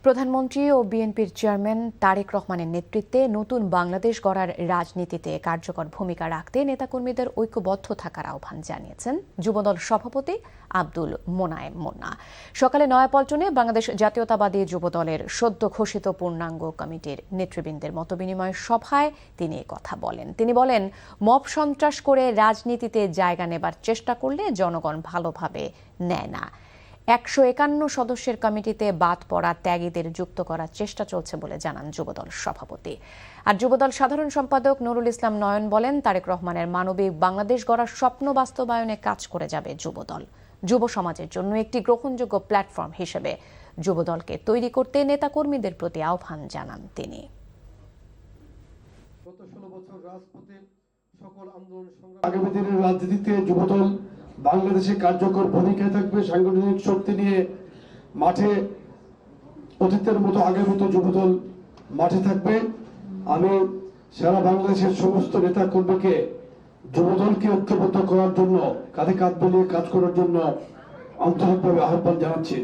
প্রধানমন্ত্রী ও বিএনপির চেয়ারম্যান তারেক রহমানের নেতৃত্বে নতুন বাংলাদেশ গড়ার রাজনীতিতে কার্যকর ভূমিকা রাখতে নেতাকর্মীদের ঐক্যবদ্ধ থাকার আহ্বান জানিয়েছেন যুবদল সভাপতি আব্দুল মোনায়েম মুন্না। সকালে নয়াপল্টনে বাংলাদেশ জাতীয়তাবাদী যুবদলের সদ্য ঘোষিত পূর্ণাঙ্গ কমিটির নেতৃবৃন্দের মতবিনিময় সভায় তিনি কথা বলেন। তিনি বলেন, মব সন্ত্রাস করে রাজনীতিতে জায়গা নেবার চেষ্টা করলে জনগণ ভালোভাবে নেয় না। 151 সদস্যের কমিটিতে বাদ পড়া ত্যাগীদের যুক্ত করার চেষ্টা চলছে বলে জানান যুবদল সভাপতি। আর যুবদল সাধারণ সম্পাদক নুরুল ইসলাম নয়ন বলেন, তারেক রহমানের মানবিক বাংলাদেশ গড়ার স্বপ্ন বাস্তবায়নে কাজ করে যাবে যুবদল। যুব সমাজের জন্য একটি গ্রহণযোগ্য প্ল্যাটফর্ম হিসেবে যুবদলকে তৈরি করতে নেতাকর্মীদের প্রতি আহ্বান জানান তিনি। গত 16 বছর রাজপথে সকল আন্দোলন সংগ্রাম আগামী দিনের রাজনীতিতে যুবদল বাংলাদেশে কার্যকর ভূমিকায় থাকবে। সাংগঠনিক শক্তি নিয়ে মাঠে অতীতের মতো আগের মতো যুবদল মাঠে থাকবে। আমি সারা বাংলাদেশের সমস্ত নেতা কর্মীকে যুবদলকে ঐক্যবদ্ধ করার জন্য, কাঁধে কাঁধ মিলিয়ে কাজ করার জন্য আন্তরিকভাবে আহ্বান জানাচ্ছি।